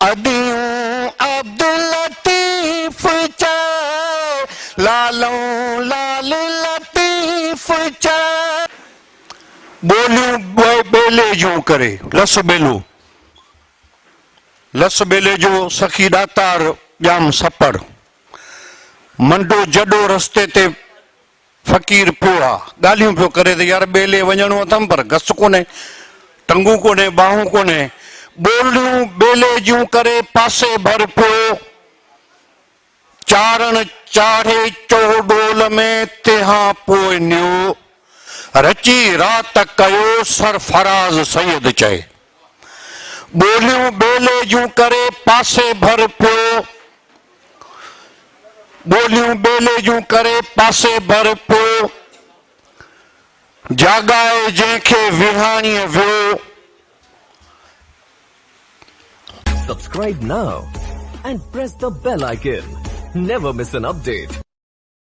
अदियूं अब्दुल लतीफ चाय लालों लाल लतीफ चाय। बोलियूं बेले जूं करे लस बेले जो सखी दातार जाम सपड़ मंडो जडो रस्ते ते फकीर पियो गालियों पियो करे त यार बेले वञणो अथमि पर घस कोन्हे, टंगू कोन्हे, बाहूं कोन्हे। बोलियूं बेले जूं करे पासे भर पियो चारण चाढ़े चौडोल में तेहा पोइ नियो रची रात कयो सरफराज सैयद चए। बोलियूं बेले जूं करे पासे भर पियो, बोलियूं बेले जूं करे पासे भर पियो जागाए जंहिंखे विहाणीअ वियो। Subscribe now and press the bell icon. Never miss an update.